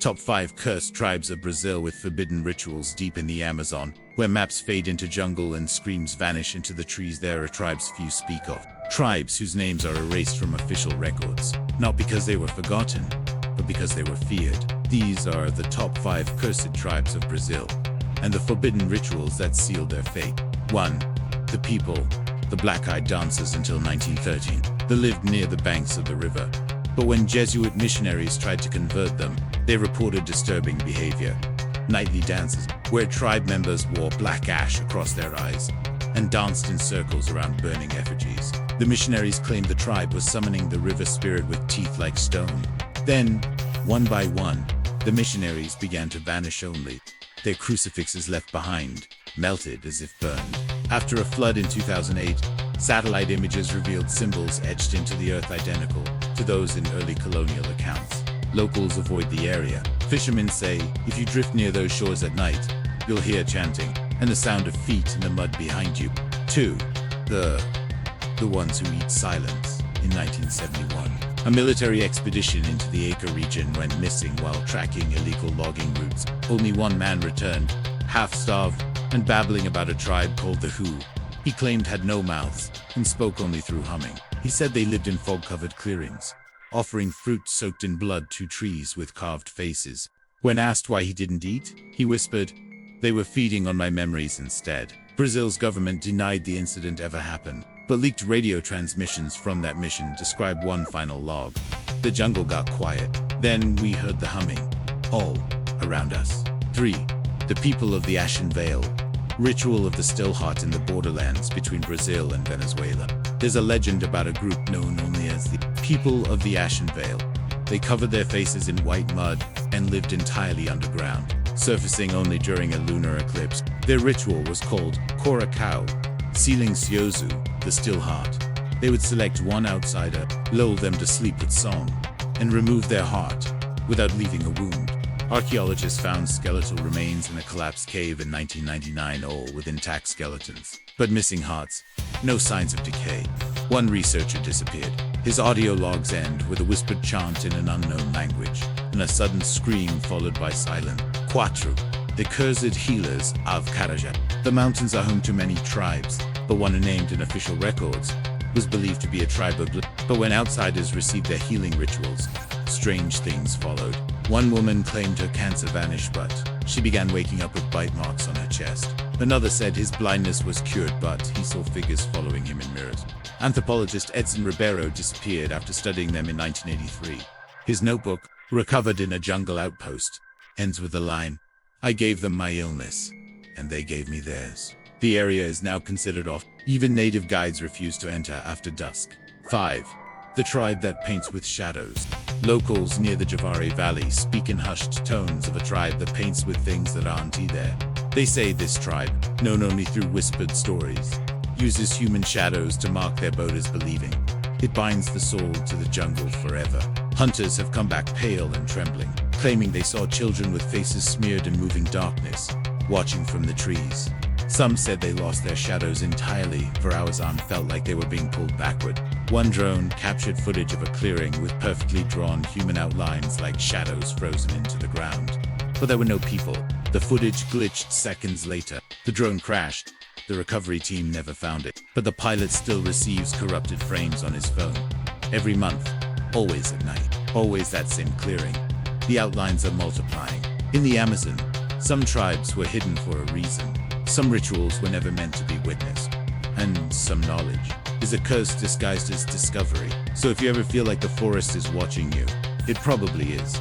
Top 5 Cursed Tribes of Brazil with forbidden rituals deep in the Amazon, where maps fade into jungle and screams vanish into the trees. There are tribes few speak of. Tribes whose names are erased from official records, not because they were forgotten, but because they were feared. These are the top 5 cursed tribes of Brazil, and the forbidden rituals that sealed their fate. 1. The people, the black-eyed dancers until 1913. They lived near the banks of the river. But when Jesuit missionaries tried to convert them, they reported disturbing behavior. Nightly dances, where tribe members wore black ash across their eyes and danced in circles around burning effigies. The missionaries claimed the tribe was summoning the river spirit with teeth like stone. Then, one by one, the missionaries began to vanish. Only their crucifixes left behind, melted as if burned. After a flood in 2008, satellite images revealed symbols etched into the earth identical to those in early colonial accounts. Locals avoid the area. Fishermen say, if you drift near those shores at night, you'll hear chanting and the sound of feet in the mud behind you. 2. The ones who eat silence. In 1971, a military expedition into the Acre region went missing while tracking illegal logging routes. Only one man returned, half-starved and babbling about a tribe called the Who. He claimed had no mouths and spoke only through humming. He said they lived in fog-covered clearings, offering fruit soaked in blood to trees with carved faces. When asked why he didn't eat, he whispered, "They were feeding on my memories instead." Brazil's government denied the incident ever happened, but leaked radio transmissions from that mission describe one final log. The jungle got quiet. Then we heard the humming, all around us. 3. The people of the Ashen Veil. Ritual of the still heart in the borderlands between Brazil and Venezuela. There's a legend about a group known only as the People of the Ashen Veil. They covered their faces in white mud and lived entirely underground, surfacing only during a lunar eclipse. Their ritual was called Coração, Silencioso, the still heart. They would select one outsider, lull them to sleep with song, and remove their heart without leaving a wound. Archaeologists found skeletal remains in a collapsed cave in 1999, all with intact skeletons, but missing hearts, no signs of decay. One researcher disappeared. His audio logs end with a whispered chant in an unknown language, and a sudden scream followed by silence. 4. The Cursed Healers of Carajá. The mountains are home to many tribes, but one named in official records was believed to be a tribe of but when outsiders received their healing rituals, strange things followed. One woman claimed her cancer vanished, but she began waking up with bite marks on her chest. Another said his blindness was cured, but he saw figures following him in mirrors. Anthropologist Edson Ribeiro disappeared after studying them in 1983. His notebook, recovered in a jungle outpost, ends with the line, "I gave them my illness, and they gave me theirs." The area is now considered off. Even native guides refuse to enter after dusk. 5. The tribe that paints with shadows. Locals near the Javari Valley speak in hushed tones of a tribe that paints with things that aren't there. They say this tribe, known only through whispered stories, uses human shadows to mark their boat, believing it binds the soul to the jungle forever. Hunters have come back pale and trembling, claiming they saw children with faces smeared in moving darkness, watching from the trees. Some said they lost their shadows entirely for hours on, felt like they were being pulled backward. One drone captured footage of a clearing with perfectly drawn human outlines like shadows frozen into the ground. But there were no people. The footage glitched seconds later. The drone crashed. The recovery team never found it, but the pilot still receives corrupted frames on his phone. Every month, always at night, always that same clearing. The outlines are multiplying. In the Amazon, some tribes were hidden for a reason. Some rituals were never meant to be witnessed. And some knowledge is a curse disguised as discovery. So if you ever feel like the forest is watching you, it probably is.